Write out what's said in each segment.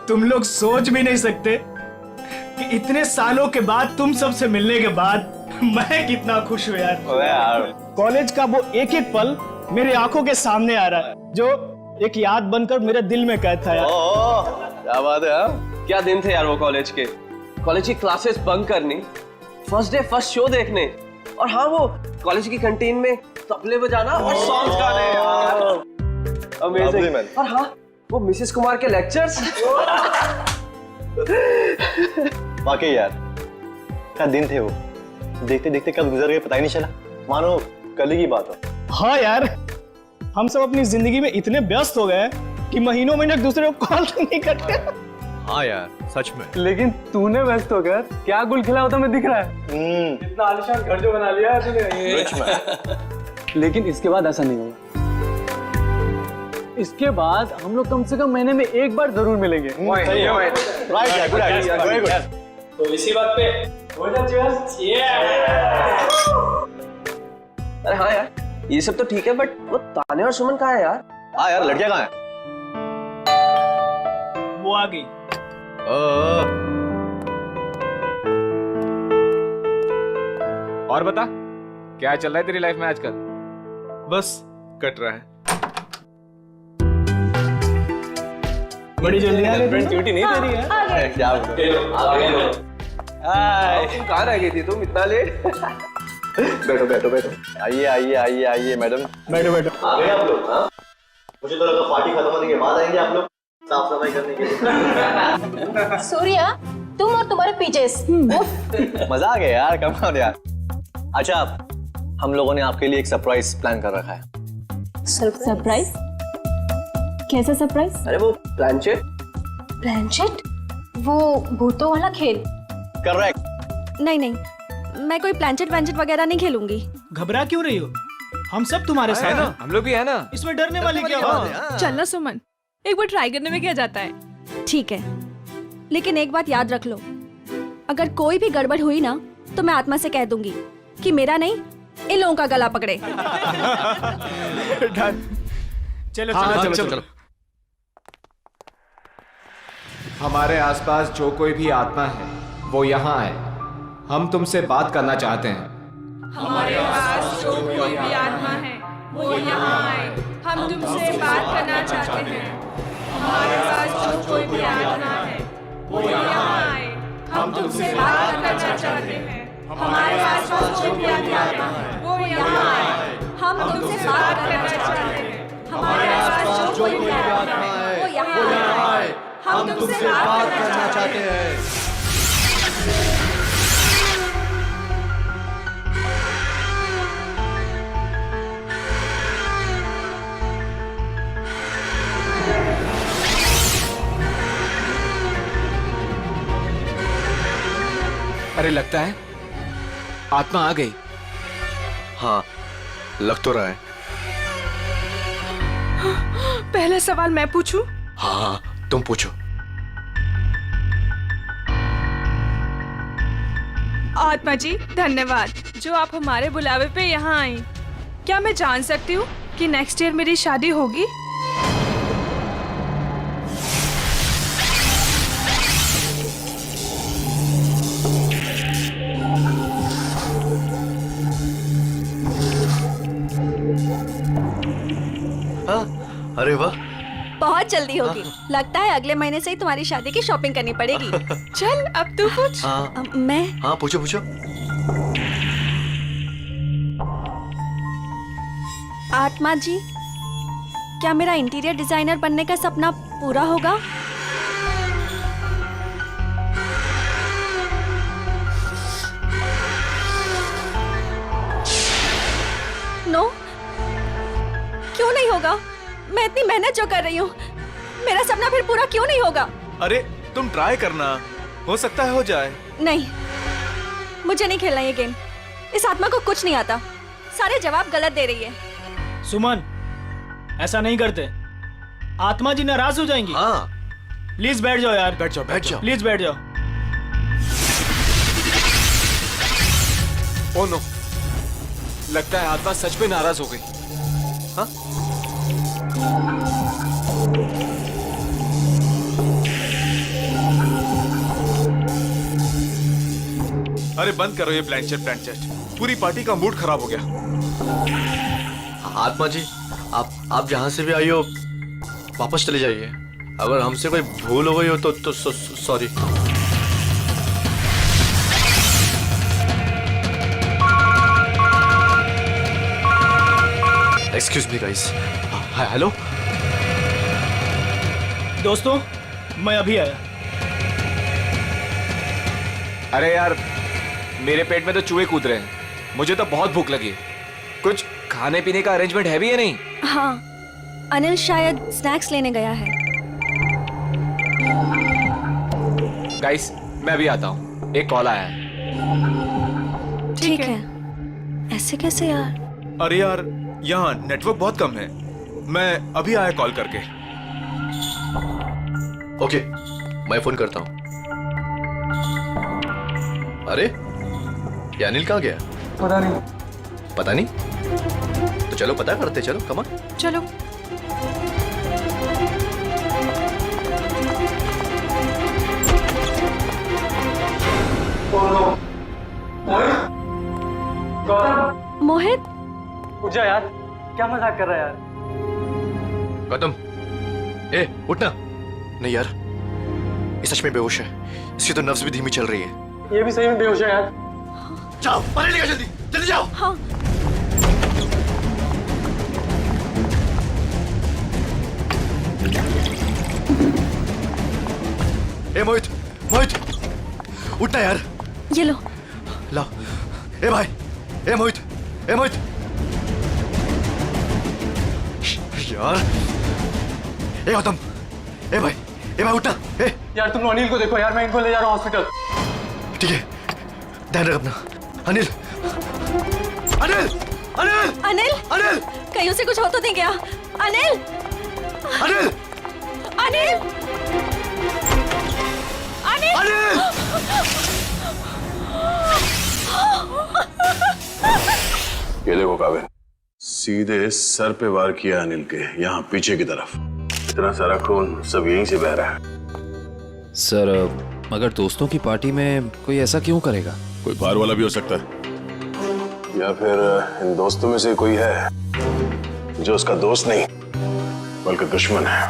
तुम लोग सोच भी नहीं सकते कि इतने सालों के बाद तुम सबसे मिलने के बाद मैं कितना खुश हूँ यार। कॉलेज का वो एक एक पल मेरी आंखों के सामने आ रहा है, जो एक याद बनकर मेरे दिल में कैद था यार। क्या बात है। हाँ? क्या दिन थे यार वो कॉलेज के। कॉलेज की क्लासेस बंक करनी, फर्स्ट डे फर्स्ट शो देखने, और हाँ वो कॉलेज की कैंटीन में तबले बजाना और सॉन्ग्स गाने यार। अमेजिंग। और हाँ वो मिसेस कुमार के लेक्चर्स। वाकई यार क्या दिन थे वो, देखते देखते कब गुजर गए पता ही नहीं चला, मानो कल ही की बात हो। हाँ यार, हम सब अपनी जिंदगी में इतने व्यस्त हो गए कि महीनों में एक दूसरे को कॉल नहीं करते। हाँ यार सच में। लेकिन तूने व्यस्त होकर क्या गुल खिला होता मैं दिख रहा है। इतना आलीशान घर जो बना लिया तूने। लेकिन इसके बाद ऐसा नहीं होगा। इसके बाद हम लोग कम से कम महीने में एक बार जरूर मिलेंगे। तो इसी बात पे हो जा cheers। अरे हाँ यार ये सब तो ठीक है, बट वो ताने और सुमन कहाँ है यार? हाँ यार लड़कियां कहाँ हैं? वो आ गई। और बता क्या चल रहा है तेरी लाइफ में आजकल? बस कट रहा है। बड़ी जल्दी आ गई। ड्यूटी नहीं दे रही है। क्या तुम कहाँ रह गई थी तुम इतना लेट? बैठो बैठो बैठो। आइए आइए आइए आइए मैडम। बैठो बैठो। आ गए आप लोग? हाँ मुझे तो लगा पार्टी खत्म होने के बाद आएंगे आप लोग साफ सफाई करने के लिए। सूर्या तुम और तुम्हारे पीजेस। मजा आ गया यार, कम ऑन यार। अच्छा हम लोगों ने आपके लिए एक सरप्राइज प्लान कर रखा है। सरप्राइज? कैसा सरप्राइज? अरे वो प्लानचेट। प्लानचेट? वो भूतों वाला खेल? करेक्ट। नहीं नहीं, मैं कोई प्लानचेट वैंचेट वगैरह नहीं खेलूंगी। घबरा क्यों रही हो? हम सब तुम्हारे साथ हैं। हम लोग भी है ना। इसमें डरने वाली क्या बात है? चलना सुमन, एक बार ट्राई करने में क्या जाता है। ठीक है, लेकिन एक बात याद रख लो, अगर कोई भी गड़बड़ हुई ना तो मैं आत्मा से कह दूंगी कि मेरा नहीं इन लोगों का गला पकड़े। चलो चलो चलो चलो। हमारे आसपास जो कोई भी आत्मा है वो यहाँ आए, हम तुमसे बात करना चाहते हैं। हमारे पास जो कोई भी आत्मा है वो यहाँ आए, हम तुमसे बात करना चाहते हैं। हमारे पास जो कोई भी आत्मा है वो यहाँ आए, हम तुमसे बात करना चाहते हैं। हमारे पास जो कोई भी आत्मा है वो यहाँ आए, हम तुमसे बात करना चाहते हैं। हमारे पास जो कोई भी आत्मा है वो यहाँ आए, हम तुमसे बात करना चाहते हैं। अरे लगता है आत्मा आ गई। हाँ लग तो रहा है। पहला सवाल मैं पूछूं? हाँ हाँ तुम पूछो। आत्मा जी धन्यवाद जो आप हमारे बुलावे पे यहाँ आई। क्या मैं जान सकती हूँ कि नेक्स्ट ईयर मेरी शादी होगी? हाँ अरे वाह। बहुत जल्दी होगी। लगता है अगले महीने से ही तुम्हारी शादी की शॉपिंग करनी पड़ेगी। चल अब तू पूछ। हाँ मैं? हाँ पूछो पूछो। आत्मा जी क्या मेरा इंटीरियर डिजाइनर बनने का सपना पूरा होगा? नो, क्यों नहीं होगा? मैं इतनी मेहनत जो कर रही हूँ, मेरा सपना फिर पूरा क्यों नहीं होगा? अरे तुम ट्राई करना, हो सकता है हो जाए। नहीं, मुझे नहीं खेलना ये गेम। इस आत्मा को कुछ नहीं आता, सारे जवाब गलत दे रही है। सुमन ऐसा नहीं करते, आत्मा जी नाराज हो जाएंगी। हाँ प्लीज बैठ जाओ यार। बैठ जाओ बैठ जाओ। प्लीज बैठ जाओ। ओ नो, लगता है आत्मा सच में नाराज हो गई। हाँ अरे बंद करो ये प्लानचेट। पूरी पार्टी का मूड खराब हो गया। आत्मा जी, आप जहां से भी आई हो वापस चले जाइए। अगर हमसे कोई भूल हो गई हो तो sorry. Excuse me guys. Hello दोस्तों, मैं अभी आया। अरे यार, मेरे पेट में तो चूहे कूद रहे हैं। मुझे तो बहुत भूख लगी है। कुछ खाने पीने का अरेंजमेंट है भी या नहीं? हाँ, अनिल शायद स्नैक्स लेने गया है। गाइस, मैं अभी आता हूँ, एक कॉल आया है। ठीक है। ऐसे कैसे यार? अरे यार, यहाँ नेटवर्क बहुत कम है। मैं अभी आया कॉल करके। ओके, मैं फोन करता हूँ। अरे ये अनिल कहाँ गया? पता नहीं। तो चलो पता करते, चलो कमा। चलो। मोहित, उठ जा यार, क्या मजाक कर रहा है यार? गौतम, ए उठना। नहीं यार, ये सच में बेहोश है। इसकी तो नब्ज भी धीमी चल रही है। ये भी सही में बेहोश है यार। जाओ पानी लेकर, जल्दी जल्दी जाओ। हाँ। ए मोहित, उठना यार। ये लो। लाओ। ए भाई, ए मोहित। यार, ए गौतम, ए भाई उठना। ए यार तुम अनिल को देखो यार, मैं इनको ले जा रहा हूँ हॉस्पिटल। ठीक है, ध्यान रख अपना। अनिल, कहीं उसे कुछ हो तो नहीं गया? अनिल। ये देखो काबिल, सीधे सर पे वार किया अनिल के, यहाँ पीछे की तरफ। इतना सारा खून सब यहीं से बह रहा है। सर, मगर दोस्तों की पार्टी में कोई ऐसा क्यों करेगा? कोई बाहर वाला भी हो सकता है, या फिर इन दोस्तों में से कोई है जो उसका दोस्त नहीं बल्कि दुश्मन है।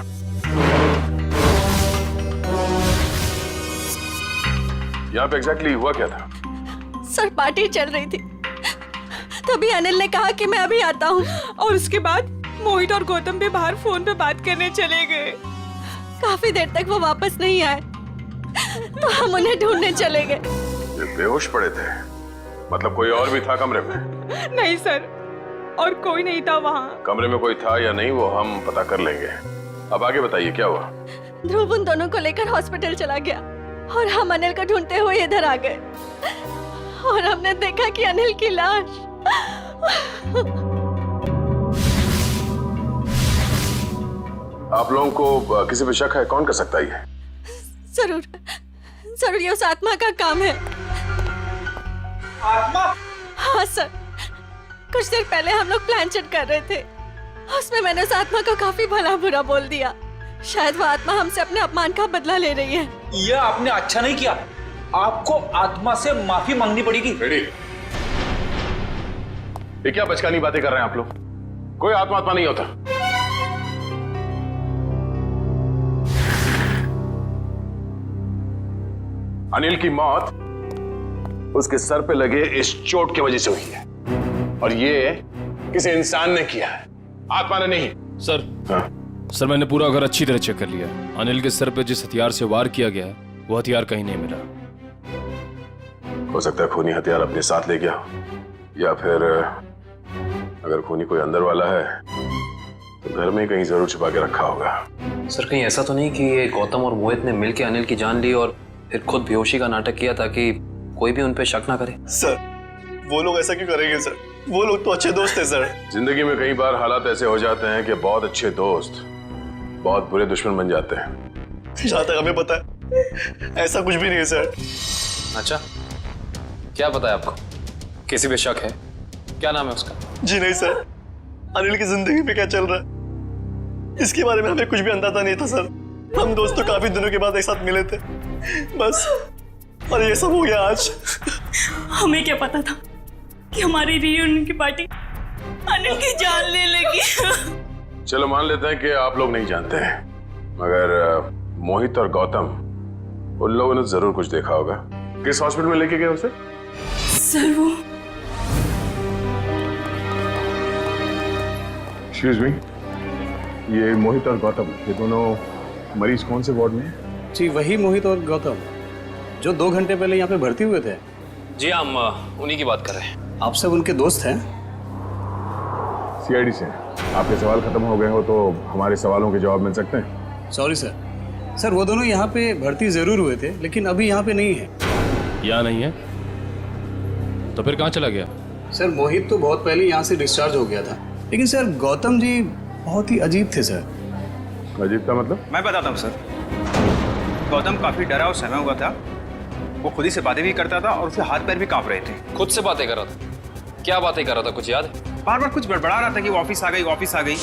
यहाँ पे एग्जैक्टली हुआ क्या था? सर, पार्टी चल रही थी, तभी अनिल ने कहा कि मैं अभी आता हूँ। और उसके बाद मोहित और गौतम भी बाहर फोन पे बात करने चले गए। काफी देर तक वो वापस नहीं आए, तो हम उन्हें ढूंढने चले गए। ये बेहोश पड़े थे, मतलब कोई और भी था कमरे में? नहीं सर, और कोई नहीं था वहाँ। कमरे में कोई था या नहीं वो हम पता कर लेंगे। अब आगे बताइए क्या हुआ? ध्रुव उन दोनों को लेकर हॉस्पिटल चला गया और हम अनिल को ढूंढते हुए इधर आ गए और हमने देखा कि अनिल की लाश। आप लोगों को किसी पे शक है? कौन कर सकता है ये? जरूर ये उस आत्मा का काम है। आत्मा? हाँ सर, कुछ देर पहले हम लोग प्लानचेट कर रहे थे, उसमें मैंने उस आत्मा को काफी भला बुरा बोल दिया। शायद वो आत्मा हमसे अपने अपमान का बदला ले रही है। ये आपने अच्छा नहीं किया, आपको आत्मा से माफी मांगनी पड़ेगी। ये क्या बचकानी बातें कर रहे हैं आप लोग? कोई आत्मा नहीं होता। अनिल की मौत उसके सर पे लगे इस चोट की वजह से हुई है, और ये किसी इंसान ने किया है, आत्मा ने नहीं। सर, हाँ? सर मैंने पूरा घर अच्छी तरह चेक कर लिया। अनिल के सर पे जिस हथियार से वार किया गया है वो हथियार कहीं नहीं मिला। हो सकता है खूनी हथियार अपने साथ ले गया, या फिर अगर खूनी कोई अंदर वाला है तो घर में कहीं जरूर छुपा के रखा होगा। सर, कहीं ऐसा तो नहीं कि ये गौतम और मोहित ने मिलकर अनिल की जान ली और फिर खुद बेहोशी का नाटक किया ताकि कोई भी उन पे शक ना करे? सर, वो लोग ऐसा क्यों करेंगे सर? वो लोग तो अच्छे दोस्त हैं सर। जिंदगी में कई बार हालात ऐसे हो जाते हैं कि बहुत अच्छे दोस्त बहुत बुरे दुश्मन बन जाते हैं। जहाँ तक हमें पता है ऐसा कुछ भी नहीं है सर। अच्छा, क्या पता है आपको? किसी पे शक है? क्या नाम है उसका? जी नहीं सर, अनिल की जिंदगी में क्या चल रहा है इसके बारे में हमें कुछ भी अंदाजा नहीं था सर। हम दोस्त तो काफी दिनों के बाद एक साथ मिले थे बस, और ये सब हो गया आज। हमें क्या पता था कि हमारी रियूनियन की पार्टी अनिल की जान ले लेगी। चलो मान लेते हैं कि आप लोग नहीं जानते हैं, मगर मोहित और गौतम, उन लोगों ने जरूर कुछ देखा होगा। किस हॉस्पिटल में लेके गए उसे? सर वो एक्सक्यूज मी, ये मोहित और गौतम, ये दोनों मरीज कौन से वार्ड में हैं? जी वही मोहित और गौतम जो 2 घंटे पहले यहाँ पे भर्ती हुए थे। जी हम उन्हीं की बात कर रहे हैं। आप सब उनके दोस्त हैं? सीआईडी से। आपके सवाल खत्म हो गए हो तो हमारे सवालों के जवाब मिल सकते हैं? Sorry sir. सर वो दोनों यहाँ पे भर्ती जरूर हुए थे लेकिन अभी यहाँ पे नहीं है। यहाँ नहीं है तो फिर कहाँ चला गया? सर मोहित तो बहुत पहले यहाँ से डिस्चार्ज हो गया था, लेकिन सर गौतम जी बहुत ही अजीब थे सर। अजीब का मतलब? मैं बताता हूँ सर। गौतम काफी डरा और सहमा हुआ था। वो खुद ही से बातें भी करता था और उसके हाथ पैर भी कांप रहे थे। खुद से बातें कर रहा था? क्या बातें कर रहा था, कुछ याद है? बार बार कुछ बड़बड़ा रहा था कि वो ऑफिस आ गई, ऑफिस आ गई।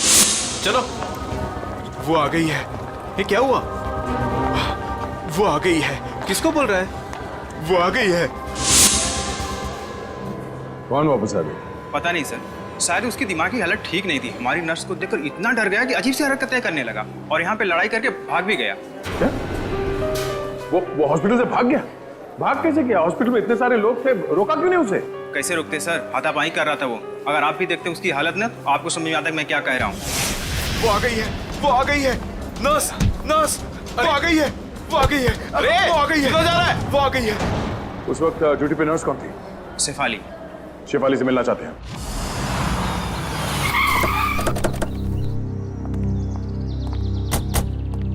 चलो, वो आ गई है। ये क्या हुआ? वो आ गई है। किसको बोल रहा है? वो आ गई है। कौन वापस आ गई? पता नहीं सर, शायद उसकी दिमागी हालत ठीक नहीं थी। हमारी नर्स को देखकर इतना डर गया कि अजीब सी हरकतें करने लगा और यहाँ पे लड़ाई करके भाग भी गया। क्या? वो हॉस्पिटल से भाग गया? भाग कैसे गया? हॉस्पिटल में इतने सारे लोग थे, रोका क्यों नहीं उसे? कैसे रोकते सर, हाथापाई कर रहा था वो। अगर आप भी देखते उसकी हालत ना तो आपको समझ में आता है मैं क्या कह रहा हूँ। वो आ गई है। वो आ गई है। नर्स, नर्स, वो आ गई है। वो आ गई है। अरे वो आ गई है। जा रहा है। वो आ गई है। उस वक्त ड्यूटी पे नर्स कौन थी? शेफाली। शेफाली से मिलना चाहते हैं।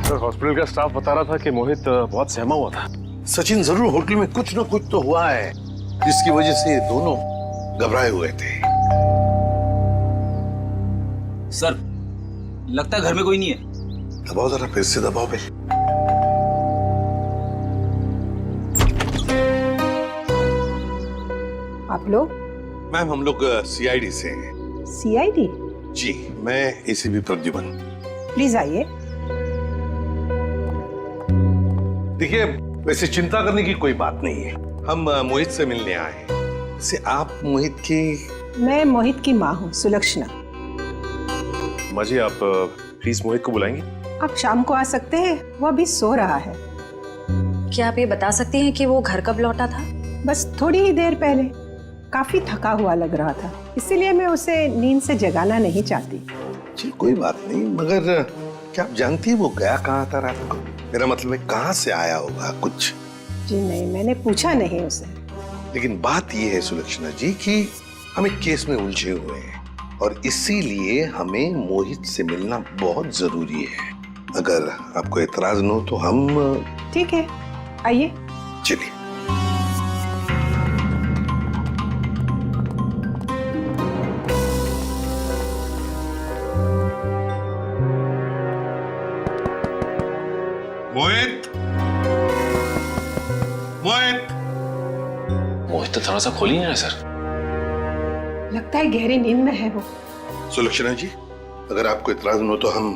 सर हॉस्पिटल का स्टाफ बता रहा था कि मोहित बहुत सहमा हुआ था। सचिन, जरूर होटल में कुछ ना कुछ तो हुआ है जिसकी वजह से ये दोनों घबराए हुए थे। सर लगता है घर में कोई नहीं है। दबाओ जरा, फिर से दबाओ पे। आप लोग? मैम हम लोग सीआईडी से हैं। सीआईडी? जी, मैं एसीपी प्रद्युमन। प्लीज आइए। देखिए, वैसे चिंता करने की कोई बात नहीं है। हम मोहित से मिलने आए हैं। से आप मोहित की? मैं मोहित की माँ हूँ, सुलक्षणा। माँ जी, आप प्लीज मोहित को बुलाएंगे? आप शाम को आ सकते हैं, वो अभी सो रहा है। क्या आप ये बता सकती हैं कि वो घर कब लौटा था? बस थोड़ी ही देर पहले। काफी थका हुआ लग रहा था, इसीलिए मैं उसे नींद से जगाना नहीं चाहती। जी कोई बात नहीं, मगर क्या आप जानती है वो गया कहाँ था रात को? मेरा मतलब है कहाँ से आया होगा कुछ? जी नहीं, मैंने पूछा नहीं उसे। लेकिन बात ये है सुलक्षणा जी कि हम एक केस में उलझे हुए हैं और इसीलिए हमें मोहित से मिलना बहुत जरूरी है। अगर आपको एतराज न हो तो हम... ठीक है, आइए। चलिए। मोहित, मोहित, मोहित तो थोड़ा सा खोल ही नहीं रहा सर। लगता है गहरी नींद में है वो। सुलक्षणा जी, अगर आपको इतराज न हो तो हम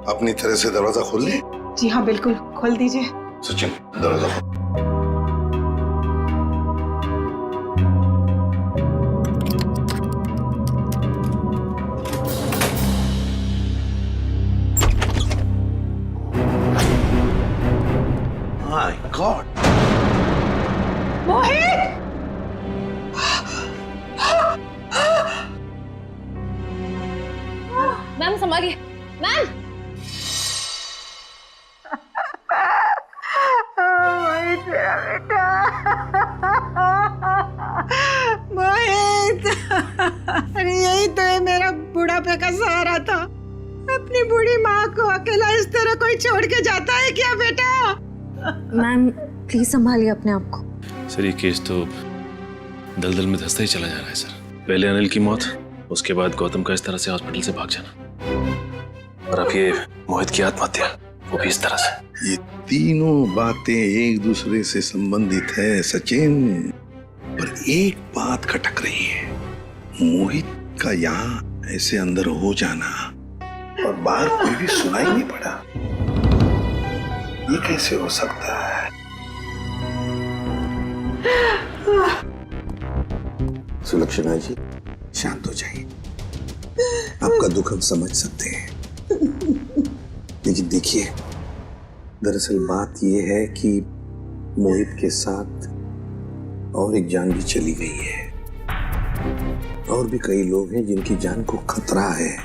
अपनी तरह से दरवाजा खोल लें? जी हाँ बिल्कुल, खोल दीजिए। सचिन, दरवाजा खोल। My God, Mohit! मैम संभालिए, मैम। मोहित मेरा बेटा, मोहित! अरे यही तो है मेरा बुढ़ापे का सहारा था। अपनी बूढ़ी माँ को अकेला इस तरह कोई छोड़ के जाता है क्या बेटा? मैम प्लीज संभालिए अपने आप को। सर ये केस तो दलदल में धंसता ही चला जा रहा है सर। पहले अनिल की मौत, उसके बाद गौतम का इस तरह से हॉस्पिटल से भाग जाना, और अब ये मोहित की आत्महत्या, वो भी इस तरह से। ये तीनों बातें एक दूसरे से संबंधित है सचिन, पर एक बात खटक रही है। मोहित का यहाँ ऐसे अंदर हो जाना और बाहर कोई भी सुनाई नहीं पड़ा। ये कैसे हो सकता है? सुलक्षणा जी, शांत हो जाइए। आपका दुख हम समझ सकते हैं, लेकिन देखिए, दरअसल बात यह है कि मोहित के साथ और एक जान भी चली गई है, और भी कई लोग हैं जिनकी जान को खतरा है।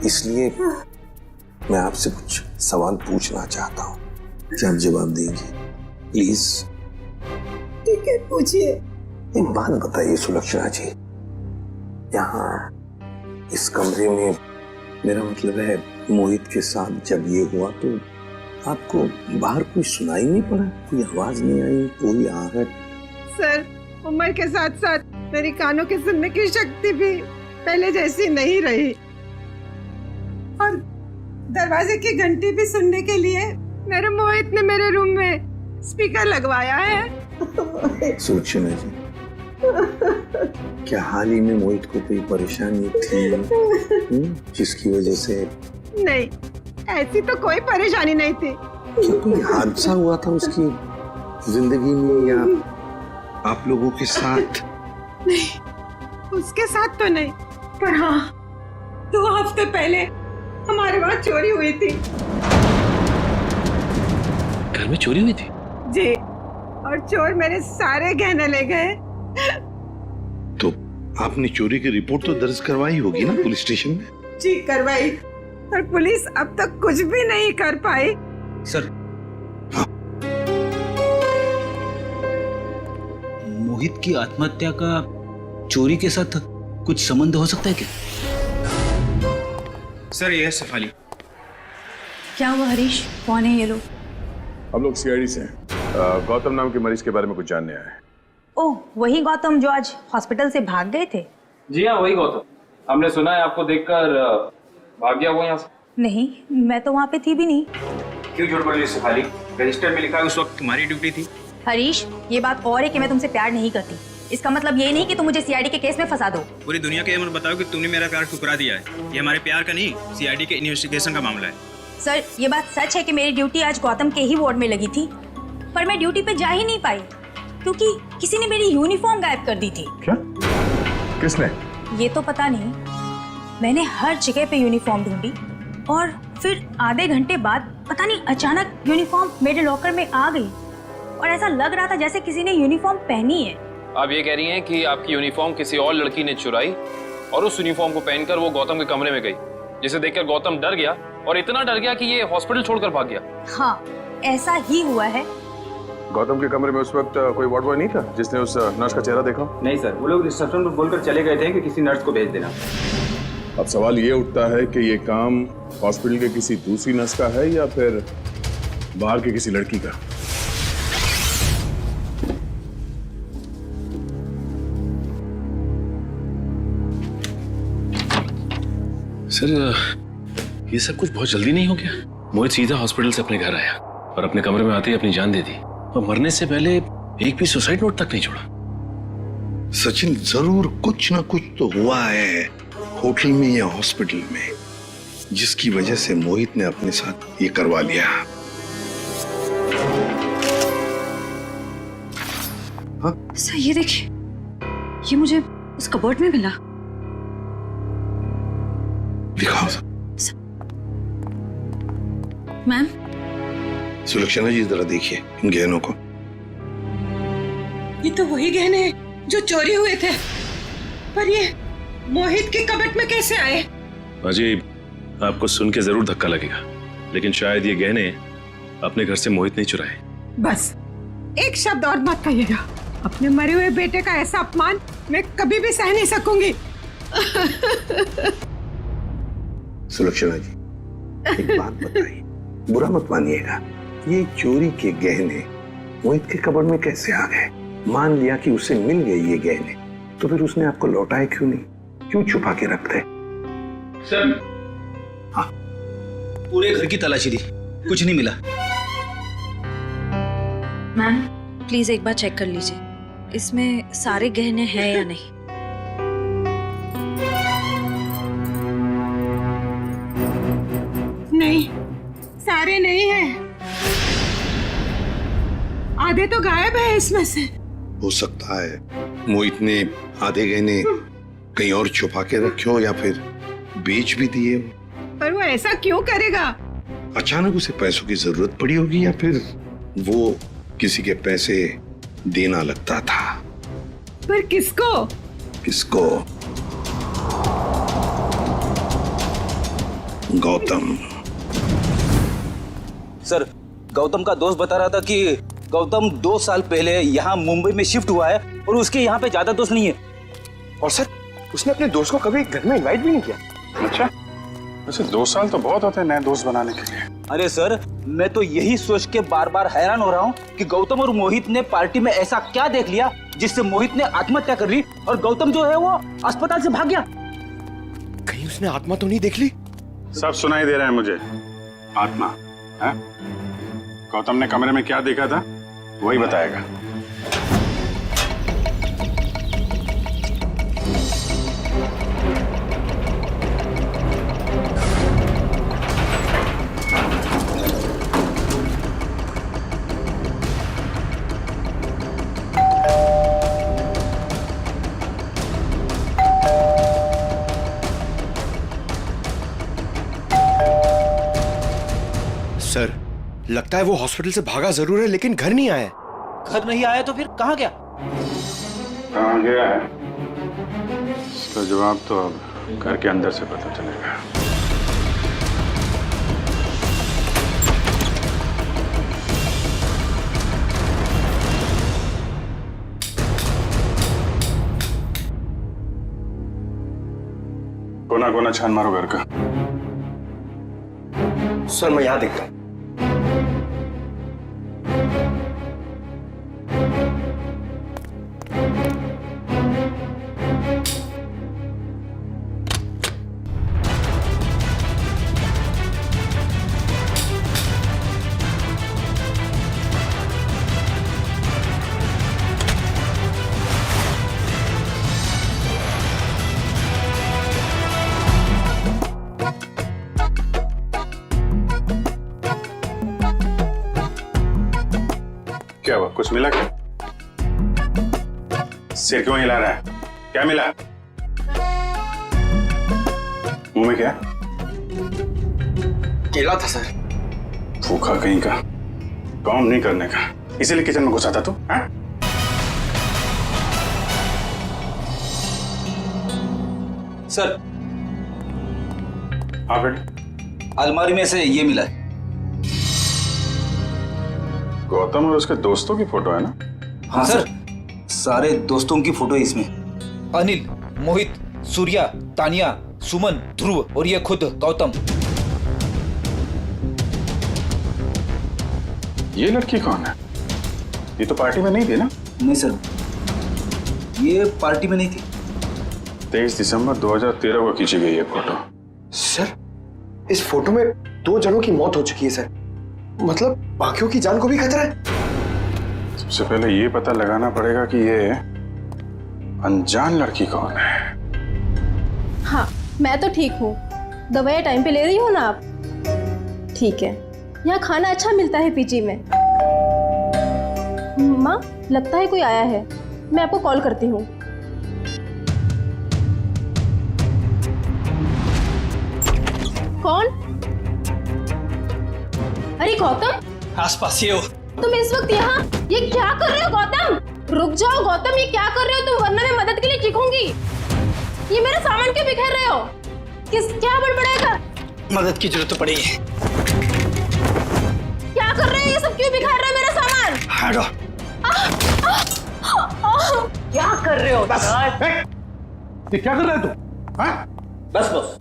इसलिए मैं आपसे कुछ सवाल पूछना चाहता हूँ, क्या आप जवाब देंगे प्लीज? ठीक है, पूछिए। एक बात बताइए सुलक्षणा जी, यहाँ इस कमरे में, मेरा मतलब है मोहित के साथ जब ये हुआ तो आपको बाहर कोई सुनाई नहीं पड़ा? कोई आवाज नहीं आई, कोई आहट? सर, उम्र के साथ साथ मेरी कानों की सुनने की शक्ति भी पहले जैसी नहीं रही, और दरवाजे की घंटी भी सुनने के लिए मेरे मोहित ने मेरे रूम में स्पीकर लगवाया है। सुलक्षणा जी, क्या हाल ही में मोहित को कोई परेशानी थी जिसकी वजह से? नहीं, ऐसी तो कोई परेशानी नहीं थी। क्या कोई हादसा हुआ था उसकी जिंदगी में, या आप लोगों के साथ? नहीं, उसके साथ तो नहीं, पर हाँ, 2 हफ्ते पहले हमारे वहाँ चोरी हुई थी। घर में चोरी हुई थी? जी, और चोर मेरे सारे गहने ले गए। तो आपने चोरी की रिपोर्ट तो दर्ज करवाई होगी ना पुलिस स्टेशन में? जी, करवाई, पर पुलिस अब तक कुछ भी नहीं कर पाई। सर, मोहित की आत्महत्या का चोरी के साथ कुछ संबंध हो सकता है क्या? सर, ये है शेफाली। क्या हुआ हरीश, कौन है ये लोग? हम लोग सीआईडी से हैं। गौतम नाम के मरीज के बारे में कुछ जानने आए हैं। ओह, वही गौतम जो आज हॉस्पिटल से भाग गए थे? जी हाँ, वही गौतम। हमने सुना है आपको देखकर भाग गया वो यहाँ से। नहीं, मैं तो वहाँ पे थी भी नहीं। क्यों झूठ बोल रही शेफाली? रजिस्टर में लिखा है उस वक्त तुम्हारी ड्यूटी थी। हरीश, ये बात और है कि मैं तुमसे प्यार नहीं करती। इसका मतलब ये नहीं कि तुम मुझे सीआईडी के केस में फंसा दो। पूरी दुनिया के ये मत बताओ कि तुमने मेरा प्यार ठुकरा दिया है। ये हमारे प्यार का नहीं, सीआईडी के इन्वेस्टिगेशन का मामला है। सर, ये बात सच है कि मेरी ड्यूटी आज गौतम के ही वार्ड में लगी थी, पर मैं ड्यूटी पे जा ही नहीं पाई क्योंकि किसी ने मेरी यूनिफॉर्म गायब कर दी थी। क्या? किसने? ये तो पता नहीं। मैंने हर जगह पे यूनिफॉर्म ढूंढी और फिर आधे घंटे बाद पता नहीं अचानक यूनिफॉर्म मेरे लॉकर में आ गई, और ऐसा लग रहा था जैसे किसी ने यूनिफॉर्म पहनी है। आप ये कह रही हैं कि आपकी यूनिफॉर्म किसी और लड़की ने चुराई और उस यूनिफॉर्म को पहनकर वो गौतम के कमरे में गई, जिसे देखकर गौतम डर गया, और इतना डर गया कि ये हॉस्पिटल छोड़कर भाग गया। हाँ, ऐसा ही हुआ है। गौतम के कमरे में उस वक्त कोई वार्ड बॉय नहीं था जिसने उस नर्स का चेहरा देखा? नहीं सर, वो लोग रिसेप्शन पर बोलकर चले गए थे कि किसी नर्स को भेज देना। अब सवाल ये उठता है कि ये काम हॉस्पिटल के किसी दूसरी नर्स का है या फिर बाहर के किसी लड़की का? सर, ये सब कुछ बहुत जल्दी नहीं हो गया? मोहित सीधा हॉस्पिटल से अपने घर आया और अपने कमरे में आते ही अपनी जान दे दी, और मरने से पहले एक भी सुसाइड नोट तक नहीं छोड़ा। सचिन, जरूर कुछ ना कुछ तो हुआ है होटल में या हॉस्पिटल में, जिसकी वजह से मोहित ने अपने साथ ये करवा लिया। सर, ये देखिए, ये मुझे उस कबर्ड में मिला। दिखाओ। मैम। सुलक्षणा जी, जरा देखिए इन गहनों को। ये तो वही गहने हैं जो चोरी हुए थे, पर ये मोहित के कबर्ड में कैसे आए? अजय, आपको सुन के जरूर धक्का लगेगा, लेकिन शायद ये गहने अपने घर से मोहित नहीं चुराए। बस एक शब्द और मत कहिएगा। अपने मरे हुए बेटे का ऐसा अपमान मैं कभी भी सह नहीं सकूंगी। सुलक्षणा जी, एक बात बताइए, बुरा मत मानिएगा, ये चोरी के गहने मोहित के कबर्ड में कैसे आ गए? मान लिया कि उसे मिल गए ये गहने, तो फिर उसने आपको लौटाए क्यों नहीं? क्यों छुपा के रखते? सर, हाँ, पूरे घर की तलाशी दी, कुछ नहीं मिला। मैम, प्लीज एक बार चेक कर लीजिए, इसमें सारे गहने हैं या नहीं। आधे तो गायब है इसमें से। हो सकता है मोहित ने आधे गहने कहीं और छुपा के रखे हो या फिर बेच भी दिए हो। पर वो ऐसा क्यों करेगा? अचानक उसे पैसों की जरूरत पड़ी होगी या फिर वो किसी के पैसे देना लगता था। पर किसको? किसको? गौतम। सर, गौतम का दोस्त बता रहा था कि गौतम 2 साल पहले यहाँ मुंबई में शिफ्ट हुआ है और उसके यहाँ पे ज्यादा दोस्त नहीं है। और सर, उसने अपने दोस्त को कभी घर में इनवाइट भी नहीं किया। अच्छा, वैसे 2 साल तो बहुत होते हैं नए दोस्त बनाने के लिए। अरे सर, मैं तो यही सोच के बार बार हैरान हो रहा हूँ कि गौतम और मोहित ने पार्टी में ऐसा क्या देख लिया जिससे मोहित ने आत्महत्या कर ली और गौतम जो है वो अस्पताल से भाग गया। कहीं उसने आत्मा तो नहीं देख ली? सब सुनाई दे रहा है मुझे। आत्मा है? गौतम ने कमरे में क्या देखा था वही बताएगा। सर, लगता है वो हॉस्पिटल से भागा जरूर है लेकिन घर नहीं आया। घर नहीं आया तो फिर कहाँ गया? कहाँ गया है इसका जवाब तो अब घर के अंदर से पता चलेगा। कोना कोना छान मारो घर का। सर, मैं यहाँ देखता हूँ। क्या हुआ? कुछ मिला क्या? सिर क्यों हिला रहा है? क्या मिला? मुंह में क्या? केला था सर। भूखा कहीं का, काम नहीं करने का, इसीलिए किचन में घुसा था तू? सर, हाँ बेटे। अलमारी में से ये मिला है। गौतम और उसके दोस्तों की फोटो है ना? हाँ सर, सारे दोस्तों की फोटो है इसमें। अनिल, मोहित, सूर्या, तानिया, सुमन, ध्रुव और ये खुद गौतम। ये लड़की कौन है? ये तो पार्टी में नहीं थी ना? नहीं सर, ये पार्टी में नहीं थी। 23 दिसंबर 2013 को खींची गई है फोटो। सर, इस फोटो में 2 जनों की मौत हो चुकी है सर। मतलब बाकियों की जान को भी खतरा है। सबसे पहले ये पता लगाना पड़ेगा कि ये अनजान लड़की कौन है। हाँ, मैं तो ठीक हूँ। दवाइयाँ टाइम पे ले रही हो ना आप? ठीक है। यहाँ खाना अच्छा मिलता है पीजी में। माँ, लगता है कोई आया है। मैं आपको कॉल करती हूँ। कौन? अरे गौतम, आसपास ही हो। तुम इस वक्त यहाँ ये क्या कर रहे हो? गौतम, रुक जाओ। गौतम, ये क्या कर रहे हो तुम? वरना मैं मदद के लिए चीखूंगी। ये मेरा सामान क्यों बिखेर रहे हो? क्या बड़बड़ाएगा? मदद की जरूरत पड़ेगी। क्या कर रहे हो? ये सब क्यों बिखेर रहे हो मेरा सामान? हटो। क्या कर रहे हो? बस। ये क्या कर रहा है तू? बस बस।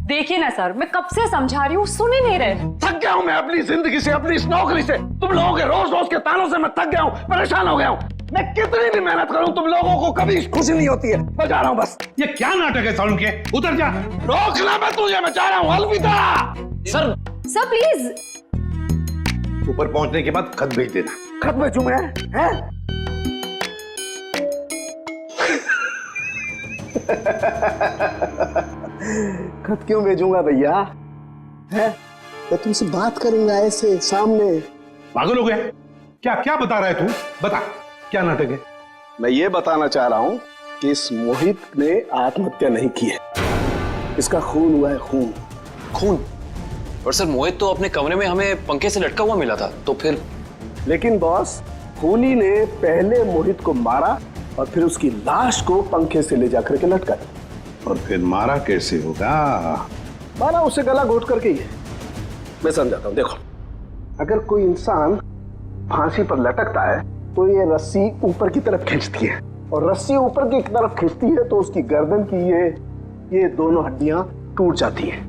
देखिए ना सर, मैं कब से समझा रही हूँ, सुन ही नहीं रहे। थक गया हूँ मैं अपनी जिंदगी से, अपनी इस नौकरी से। तुम लोगों के रोज रोज के तानों से मैं थक गया हूँ, परेशान हो गया हूँ। मैं कितनी भी मेहनत करूँ तुम लोगों को कभी खुशी नहीं होती है। मैं जा रहा हूँ बस। ये क्या नाटक है सालू के? उधर जा। रोकना मैं तुझे, मैं जा रहा हूँ। अलविदा। Sir please. ऊपर पहुंचने के बाद खत भेज देना। खत भेजूं मैं? हैं? खत क्यों भेजूंगा भैया? है? मैं तुमसे बात करूंगा ऐसे सामने। पागल हो गए? क्या क्या बता रहा है तू? बता, क्या नाटक है? मैं ये बताना चाह रहा हूं कि इस मोहित ने आत्महत्या नहीं की है, इसका खून हुआ है, खून। खून? और सर मोहित तो अपने कमरे में हमें पंखे से लटका हुआ मिला था, तो फिर? लेकिन बॉस, खूनी ने पहले मोहित को मारा और फिर उसकी लाश को पंखे से ले जाकर के लटका दिया। और फिर मारा कैसे होगा? मारा उसे गला घोट करके ही। मैं समझाता हूँ, देखो, अगर कोई इंसान फांसी पर लटकता है तो ये रस्सी ऊपर की तरफ खींचती है, और रस्सी ऊपर की तरफ खींचती है तो उसकी गर्दन की ये दोनों हड्डियां टूट जाती हैं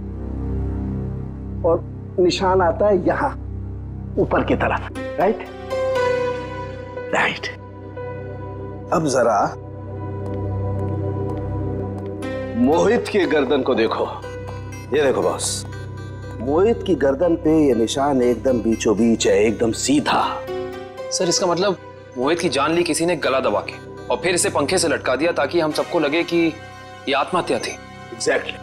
और निशान आता है यहां ऊपर की तरफ। Right right. अब जरा मोहित की गर्दन को देखो। ये देखो बॉस, मोहित की गर्दन पे ये निशान एकदम बीचों बीच है, एकदम सीधा। सर इसका मतलब मोहित की जान ली किसी ने गला दबा के और फिर इसे पंखे से लटका दिया ताकि हम सबको लगे कि ये आत्महत्या थी। एग्जैक्टली।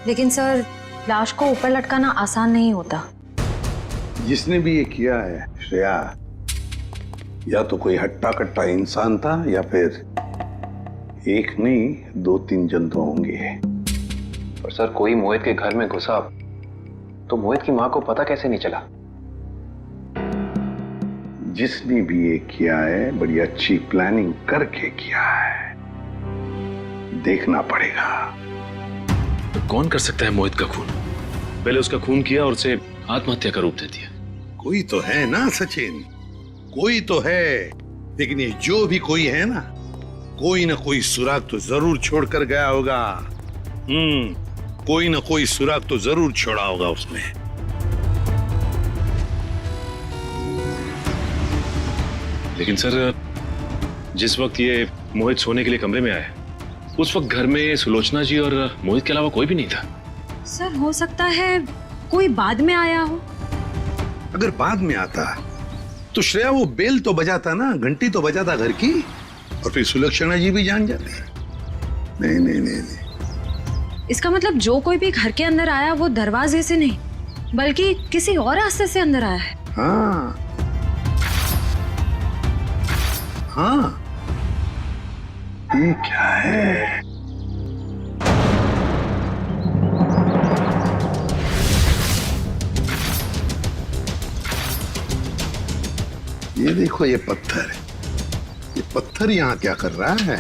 लेकिन सर, लाश को ऊपर लटकाना आसान नहीं होता। जिसने भी ये किया है श्रेया, या तो कोई हट्टा कट्टा इंसान था या फिर एक नहीं 2-3 जंतु होंगे। और सर कोई मोहित के घर में घुसा तो मोहित की मां को पता कैसे नहीं चला? जिसने भी ये किया है बड़ी अच्छी प्लानिंग करके किया है, देखना पड़ेगा। तो कौन कर सकता है मोहित का खून? पहले उसका खून किया और उसे आत्महत्या का रूप दे दिया। कोई तो है ना सचिन, कोई तो है। लेकिन ये जो भी कोई है ना कोई सुराग तो जरूर छोड़कर गया होगा। कोई ना कोई सुराग तो जरूर छोड़ा होगा उसने। लेकिन सर, जिस वक्त ये मोहित सोने के लिए कमरे में आया, उस वक्त घर में सुलोचना जी और मोहित के अलावा कोई भी नहीं था। सर हो सकता है कोई बाद में आया हो। अगर बाद में आता तो श्रेया वो बेल तो बजाता ना, घंटी तो बजाता घर की, और फिर सुलक्षणा जी भी जान जाते। नहीं नहीं नहीं नहीं। इसका मतलब जो कोई भी घर के अंदर आया वो दरवाजे से नहीं बल्कि किसी और रास्ते से अंदर आया है। हाँ हाँ। ये क्या है? ये देखो, ये पत्थर, ये पत्थर यहाँ क्या कर रहा है?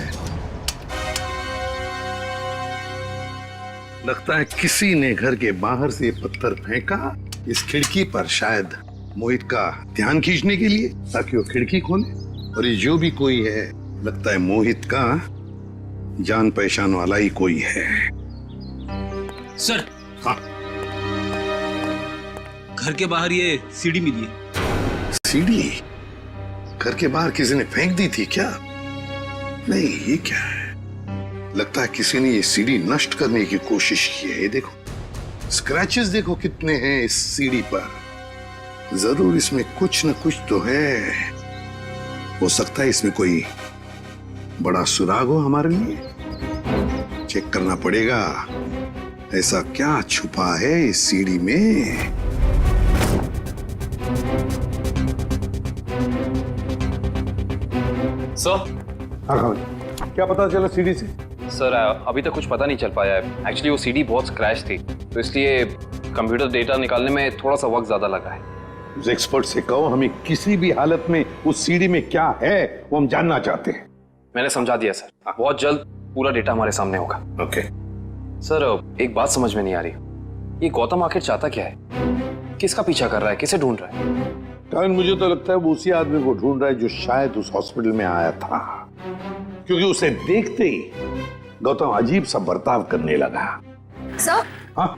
लगता है किसी ने घर के बाहर से ये पत्थर फेंका इस खिड़की पर, शायद मोहित का ध्यान खींचने के लिए, ताकि वो खिड़की खोले। और ये जो भी कोई है, लगता है मोहित का जान पहचान वाला ही कोई है। सर। हाँ। घर के बाहर ये सीढ़ी मिली है। सीढ़ी? घर के बाहर किसी ने फेंक दी थी क्या? नहीं, ये क्या है? लगता है किसी ने ये सीढ़ी नष्ट करने की कोशिश की है। ये देखो, स्क्रैचेस देखो कितने हैं इस सीढ़ी पर। जरूर इसमें कुछ न कुछ तो है। हो सकता है इसमें कोई बड़ा सुराग हो हमारे लिए। चेक करना पड़ेगा, ऐसा क्या छुपा है इस सीढ़ी में। सर। हाँ, क्या पता चला सीढ़ी से? सर अभी तक कुछ पता नहीं चल पाया है। एक्चुअली वो सीढ़ी बहुत स्क्रैच थी, तो इसलिए कंप्यूटर डेटा निकालने में थोड़ा सा वक्त ज्यादा लगा है। उस एक्सपर्ट से कहो, हमें किसी भी हालत में उस सीढ़ी में क्या है वो हम जानना चाहते हैं। मैंने समझा दिया सर, बहुत जल्द पूरा डेटा हमारे सामने होगा। ओके। सर एक बात समझ में नहीं आ रही, ये गौतम आखिर चाहता क्या है? किसका पीछा कर रहा है? किसे ढूंढ रहा है? कारण मुझे तो लगता है वो उसी आदमी को ढूंढ रहा है जो शायद उस हॉस्पिटल में आया था, क्योंकि उसे देखते ही गौतम अजीब सा बर्ताव करने लगा। सर। हाँ?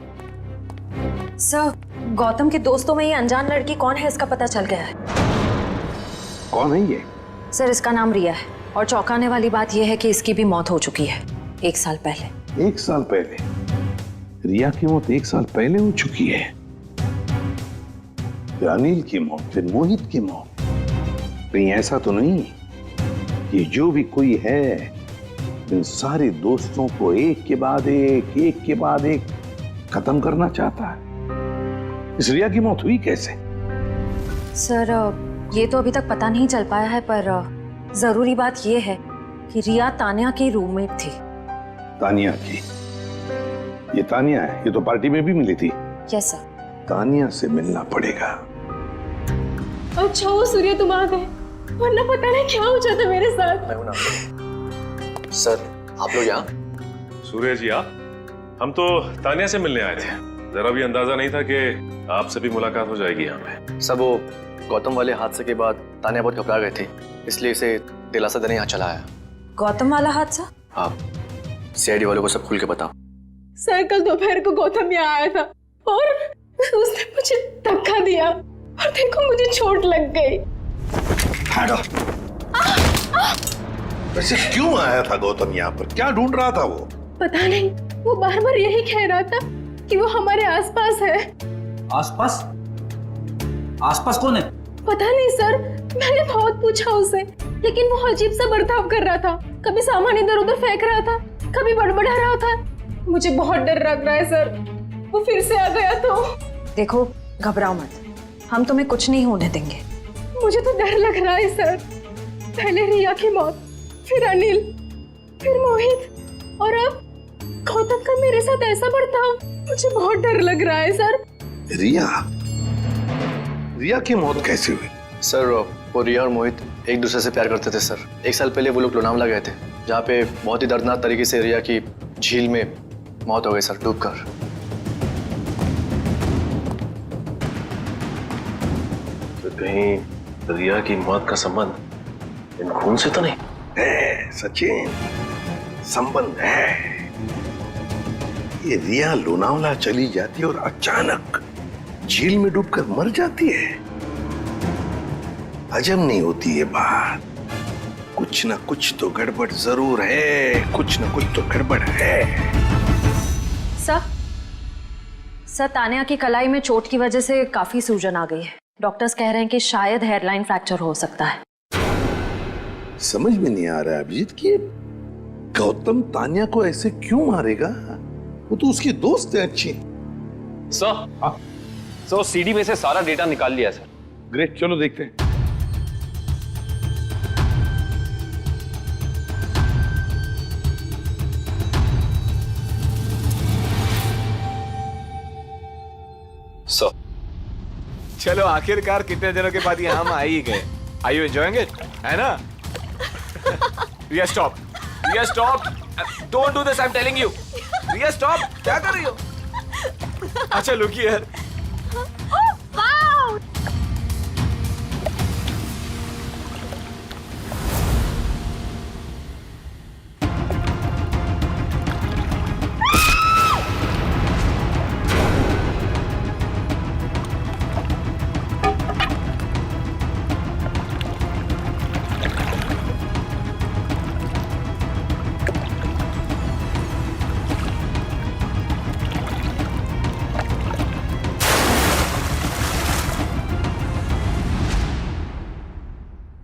सर, गौतम के दोस्तों में ये अनजान लड़की कौन है इसका पता चल गया है। कौन है ये? सर इसका नाम रिया है, और चौंकाने वाली बात यह है कि इसकी भी मौत हो चुकी है 1 साल पहले। 1 साल पहले? रिया की मौत 1 साल पहले हो चुकी है। फिर अनिल की मौत, फिर मोहित की मौत। कहीं ऐसा तो नहीं ये जो भी कोई है इन सारे दोस्तों को एक के बाद एक खत्म करना चाहता है? इस रिया की मौत हुई कैसे? सर ये तो अभी तक पता नहीं चल पाया है, पर जरूरी बात ये है कि रिया तानिया की रूममेट थी। तानिया की? ये तानिया है, ये तो पार्टी में भी मिली थी। Yes sir. तानिया से मिलना पड़ेगा। अच्छा वो सूर्य तुम आ गए, वरना पता नहीं क्या हो जाता मेरे साथ। सर आप लोग यहाँ? सूर्य जी आप? हम तो तानिया से मिलने आए थे, जरा भी अंदाजा नहीं था कि आपसे भी मुलाकात हो जाएगी यहाँ पे। सब वो गौतम वाले हादसे के बाद तानिया बहुत घबरा गई थी, इसलिए इसे दिलासा देने यहाँ चला आया। गौतम वाला हादसा? हाँ, सीआईडी वालों को सब खुल के बताओ। सर कल दोपहर को गौतम यहाँ आया था और उसने मुझे धक्का दिया और देखो मुझे चोट लग गई। वैसे क्यों आया था गौतम यहाँ पर? क्या ढूंढ रहा था वो? पता नहीं, वो बार बार यही कह रहा था कि वो हमारे आसपास है। आसपास? आसपास कौन है? पता नहीं सर, मैंने बहुत पूछा उसे, लेकिन वो अजीब सा बर्ताव कर रहा था। कभी सामान इधर उधर फेंक रहा था, कभी बड़बड़ा रहा था। मुझे बहुत डर लग रहा है सर, वो फिर से आ गया तो। देखो घबराओ मत, हम तुम्हें कुछ नहीं होने देंगे। मुझे तो डर लग रहा है सर। पहले रिया की मौत, फिर अनिल, फिर मोहित और अब गौतम का मेरे साथ ऐसा बर्ताव। मुझे बहुत डर लग रहा है सर। रिया की मौत कैसे हुई? सर वो रिया और मोहित एक दूसरे से प्यार करते थे सर। 1 साल पहले वो लोग लोनावला गए थे, जहाँ पे बहुत ही दर्दनाक तरीके से रिया की झील में मौत हो गई सर, डूबकर। तो कहीं रिया की मौत का संबंध इन खून से तो नहीं है? सचिन, संबंध है। ये रिया लोनावला चली जाती है और अचानक झील में डूबकर मर जाती है। हजम नहीं होती ये बात। कुछ ना कुछ तो गड़बड़ जरूर है, कुछ ना कुछ तो गड़बड़ है। सर तानिया की कलाई में चोट की वजह से काफी सूजन आ गई है। डॉक्टर्स कह रहे हैं कि शायद हेयरलाइन फ्रैक्चर हो सकता है। समझ में नहीं आ रहा है अभिजीत कि गौतम तानिया को ऐसे क्यों मारेगा? वो तो उसकी दोस्त है अच्छी। सर सीडी में से सारा डेटा निकाल लिया सर। ग्रेट, चलो देखते हैं। सर चलो आखिरकार कितने दिनों के बाद यहाँ हम आ ही गए। Are you enjoying it? है ना? Riya stop. Riya stop. Don't do this. I'm telling you. Riya stop. क्या कर रही हो? अच्छा look here.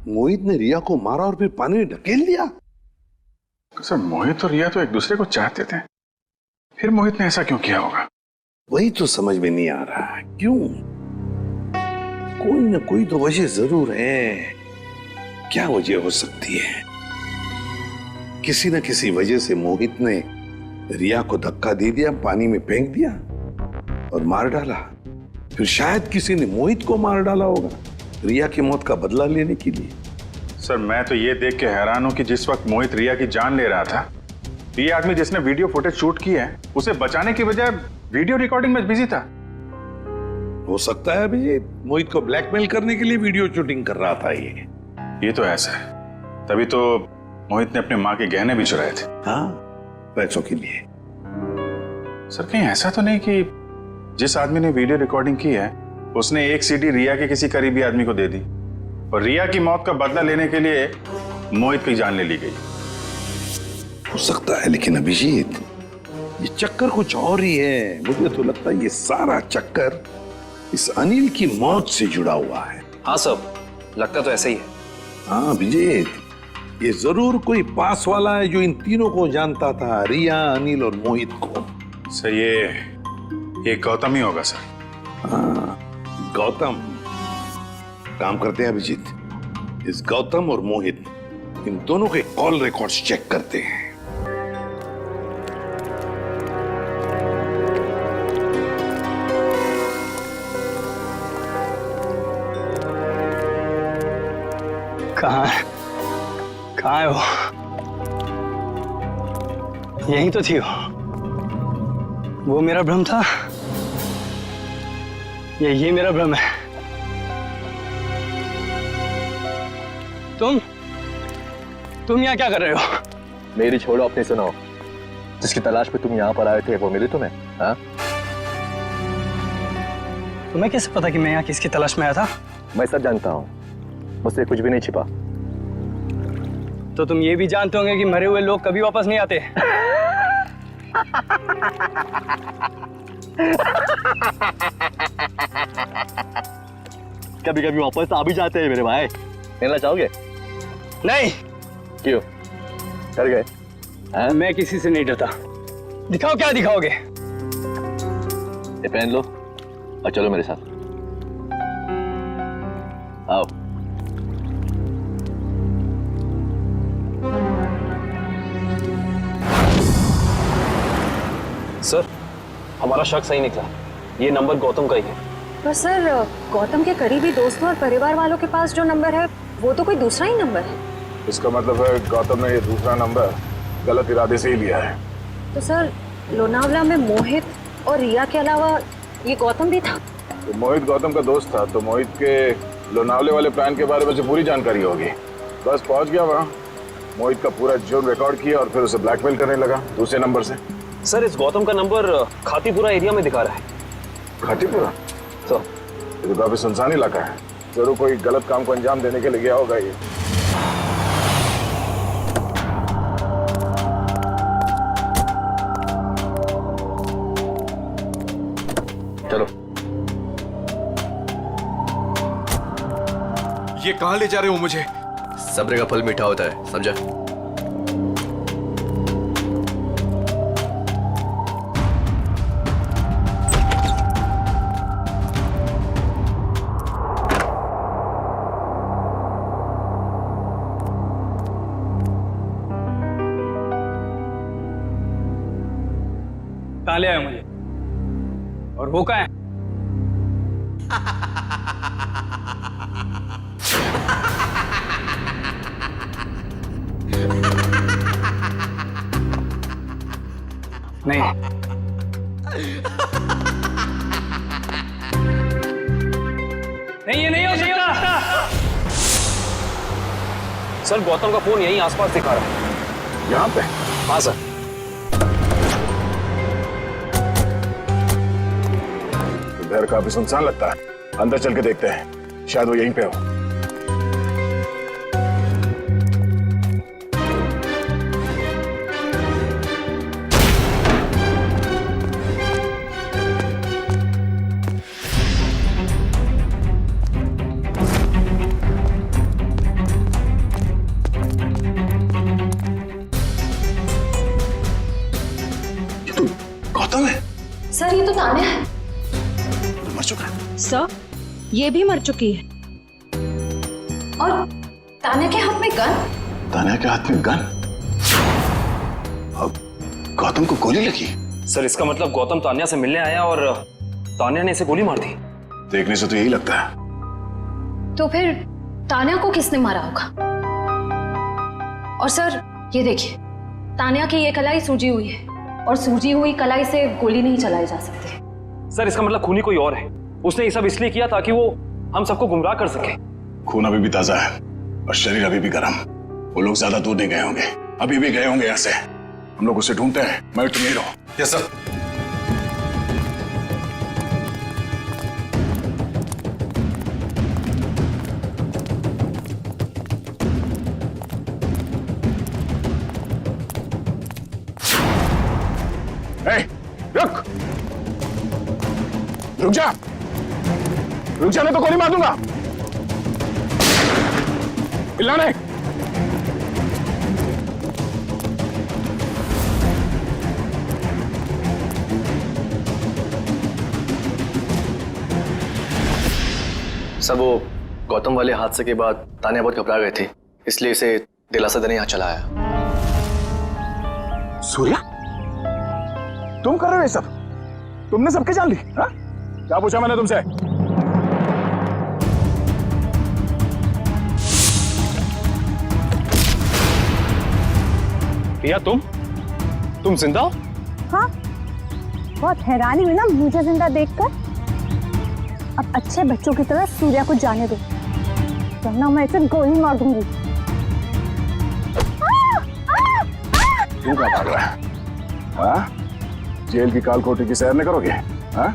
मोहित ने रिया को मारा और फिर पानी में ढकेल दिया। सर मोहित और रिया तो एक दूसरे को चाहते थे, फिर मोहित ने ऐसा क्यों किया होगा? वही तो समझ में नहीं आ रहा है, क्यों? कोई ना कोई तो वजह जरूर है। क्या वजह हो सकती है? किसी न किसी वजह से मोहित ने रिया को धक्का दे दिया, पानी में फेंक दिया और मार डाला। फिर शायद किसी ने मोहित को मार डाला होगा रिया की मौत का बदला लेने के लिए। सर मैं तो ये देख के हैरान हूं कि जिस वक्त मोहित रिया की जान ले रहा था, ये आदमी जिसने वीडियो फुटेज शूट की है उसे बचाने की बजाय वीडियो रिकॉर्डिंग में बिजी था। हो सकता है अभी मोहित को ब्लैकमेल करने के लिए वीडियो शूटिंग कर रहा था ये तो ऐसा है, तभी तो मोहित ने अपनी माँ के गहने भी चुराए थे। हाँ, पैसों के लिए। सर कहीं ऐसा तो नहीं कि जिस आदमी ने वीडियो रिकॉर्डिंग की है उसने एक सीडी रिया के किसी करीबी आदमी को दे दी और रिया की मौत का बदला लेने के लिए मोहित की जान ले ली गई? हो सकता है, लेकिन अभिजीत ये चक्कर कुछ और ही है। मुझे तो लगता है ये सारा चक्कर इस अनिल की मौत से जुड़ा हुआ है। हाँ सब लगता तो ऐसा ही है। हाँ अभिजीत, ये जरूर कोई पास वाला है जो इन तीनों को जानता था, रिया, अनिल और मोहित को। सर ये गौतम ही होगा सर। हाँ गौतम, काम करते हैं अभिजीत, इस गौतम और मोहित इन दोनों के कॉल रिकॉर्ड्स चेक करते हैं। कहाँ है? कहाँ है वो? यहीं तो थी वो मेरा भ्रम था या ये मेरा भ्रम है? तुम यहाँ क्या कर रहे हो? मेरी छोड़ो, अपनी सुनाओ। जिसकी तलाश में तुम यहाँ पर आए थे वो मिली तुम्हें? हाँ? तुम्हें कैसे पता कि मैं यहाँ किसकी तलाश में आया था? मैं सब जानता हूँ, मुझसे कुछ भी नहीं छिपा। तो तुम ये भी जानते होंगे कि मरे हुए लोग कभी वापस नहीं आते। कभी कभी वापस आ भी जाते हैं मेरे भाई। मिलना चाहोगे? नहीं। क्यों? डर गए? मैं किसी से नहीं डरता। दिखाओ क्या दिखाओगे? ये पहन लो और चलो मेरे साथ। आओ। सर, हमारा शक सही निकला। ये नंबर गौतम का ही है। पर सर, गौतम के करीबी दोस्तों और परिवार वालों के पास जो नंबर है वो तो कोई दूसरा ही नंबर है। इसका मतलब है गौतम ने ये दूसरा नंबर गलत इरादे से ही लिया है। तो सर, लोनावला में मोहित और रिया के अलावा ये गौतम भी था। तो मोहित गौतम का दोस्त था, तो मोहित के लोनावले वाले प्लान के बारे में से पूरी जानकारी होगी। बस पहुंच गया वहाँ, मोहित का पूरा जुर्म रिकॉर्ड किया और फिर उसे ब्लैकमेल करने लगा दूसरे नंबर से। सर, इस गौतम का नंबर खातीपुरा एरिया में दिखा रहा है। खातीपुरा? तो ये तो काफी सुनसान इलाका है। जरूर कोई गलत काम को अंजाम देने के लिए गया होगा ये। चलो। ये कहां ले जा रहे हो मुझे? सब्र का फल मीठा होता है, समझा? कहाँ ले आए मुझे? और वो कहाँ है? नहीं, नहीं ये नहीं हो सकता। सर, गौतम का फोन यहीं आसपास दिखा रहा है। यहाँ पे? हाँ सर। घर काफी सुनसान लगता है, अंदर चल के देखते हैं, शायद वो यहीं पे हो। ये तो गौतम है। सर, ये तो तान्या है। मर चुका है। सर, ये भी मर चुकी है। और तान्या के हाथ में गन। तान्या के हाथ में गन? अब गौतम को गोली लगी? सर, इसका मतलब गौतम तान्या से मिलने आया और तान्या ने इसे गोली मार दी। देखने से तो यही लगता है। तो फिर तान्या को किसने मारा होगा? और सर, ये देखिए, तान्या की ये कलाई सूजी हुई है और सूजी हुई कलाई से गोली नहीं चलाई जा सकती। सर, इसका मतलब खूनी कोई और है। उसने ये सब इसलिए किया ताकि वो हम सबको गुमराह कर सके। खून अभी भी ताजा है और शरीर अभी भी गर्म। वो लोग ज्यादा दूर नहीं गए होंगे, अभी भी गए होंगे यहाँ से। हम लोग उसे ढूंढते हैं। मैं तुम यहीं रहो। Yes sir. रुक रुक जा, रुक जा, मैं तो गोली मार दूंगा। चिल्लाने। सर, वो गौतम वाले हादसे के बाद तानिया बहुत घबरा गई थी, इसलिए इसे दिलासा देने यहाँ चला आया। सूर्या, तुम कर रहे हो ये सब? तुमने सबके जान ली? हाँ? क्या पूछा मैंने तुमसे? रिया, तुम जिंदा हो? हाँ, बहुत हैरानी हुई ना मुझे जिंदा देखकर। अब अच्छे बच्चों की तरह सूर्या को जाने दो, वरना मैं इसे गोली मार दूंगी। क्यों क्या भाग रहा है? हाँ? जेल की कालकोठी की सैर नहीं करोगे? हाँ?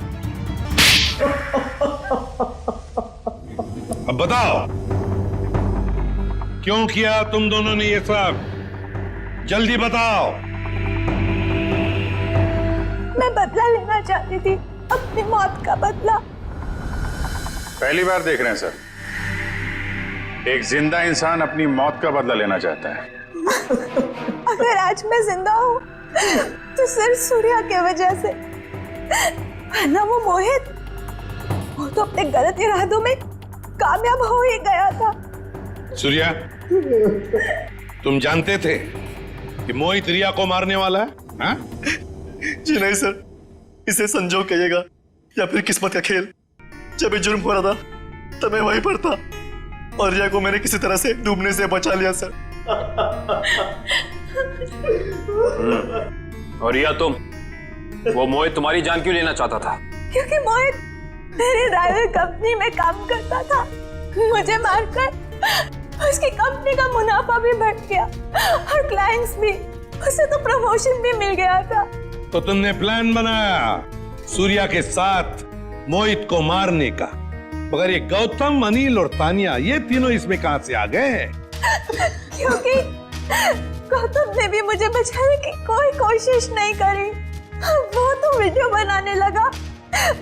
अब बताओ, क्यों किया तुम दोनों ने ये सब? जल्दी बताओ। मैं बदला लेना चाहती थी, अपनी मौत का बदला। पहली बार देख रहे हैं सर, एक जिंदा इंसान अपनी मौत का बदला लेना चाहता है। अगर आज मैं जिंदा हूँ तो सिर्फ सूर्या की वजह से, वरना वो मोहित, वो तो अपने गलत इरादों में कामयाब हो ही गया था। सूर्या, तुम जानते थे कि मोहित रिया को मारने वाला है? हाँ? जी नहीं सर, इसे संजोग कहिएगा या फिर किस्मत का खेल। जब ये जुर्म हो रहा था तब मैं वहीं पर था और रिया को मैंने किसी तरह से डूबने से बचा लिया सर। और रिया, तुम, वो मोहित तुम्हारी जान क्यों लेना चाहता था? क्योंकि मोहित मेरी ड्राइवर कंपनी में काम करता था। मुझे मारकर उसकी कंपनी का मुनाफा भी बढ़ गया और क्लाइंट्स भी, उसे तो प्रमोशन भी मिल गया था। तो तुमने प्लान बनाया सूर्या के साथ मोहित को मारने का, मगर ये गौतम, अनिल और तानिया, ये तीनों इसमें कहां से आ गए? क्योंकि गौतम ने भी मुझे बचाने की कोई कोशिश नहीं करी। वो तो वीडियो बनाने लगा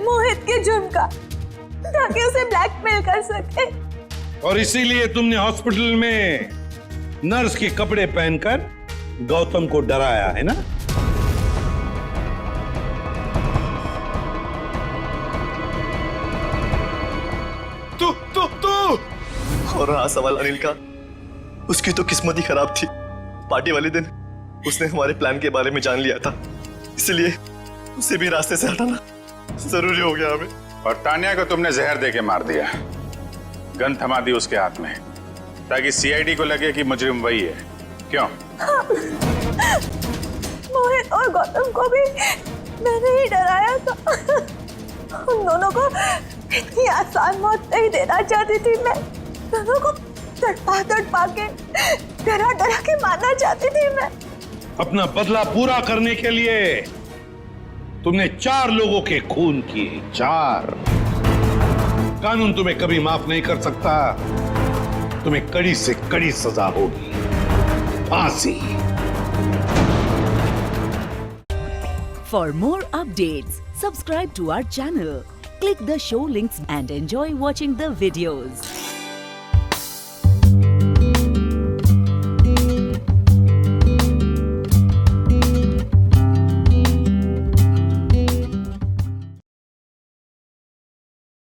मोहित के जुर्म का, ताकि उसे ब्लैकमेल कर सके। और इसीलिए तुमने हॉस्पिटल में नर्स के कपड़े पहनकर गौतम को डराया है ना? तू और रहा सवाल अनिल का, उसकी तो किस्मत ही खराब थी। पार्टी वाले दिन उसने हमारे प्लान के बारे में जान लिया था, इसलिए उसे भी रास्ते से हटाना जरूरी हो गया हमें। और तानिया को तुमने जहर देके मार दिया, गन थमा दी उसके हाथ में, ताकि सीआईडी को लगे कि मुजरिम वही है। क्यों? मोहित और गौतम को भी मैंने ही डराया था। उन दोनों को इतनी आसान मौत नहीं देना चाहती थी मैं। दोनों को तड़पा के, डरा के मारना चाहती थी मैं। अपना बदला पूरा करने के लिए तुमने 4 लोगों के खून किए, 4। कानून तुम्हें कभी माफ नहीं कर सकता। तुम्हें कड़ी से कड़ी सजा होगी, फांसी। For more updates, subscribe to our channel, click the show links and enjoy watching the videos.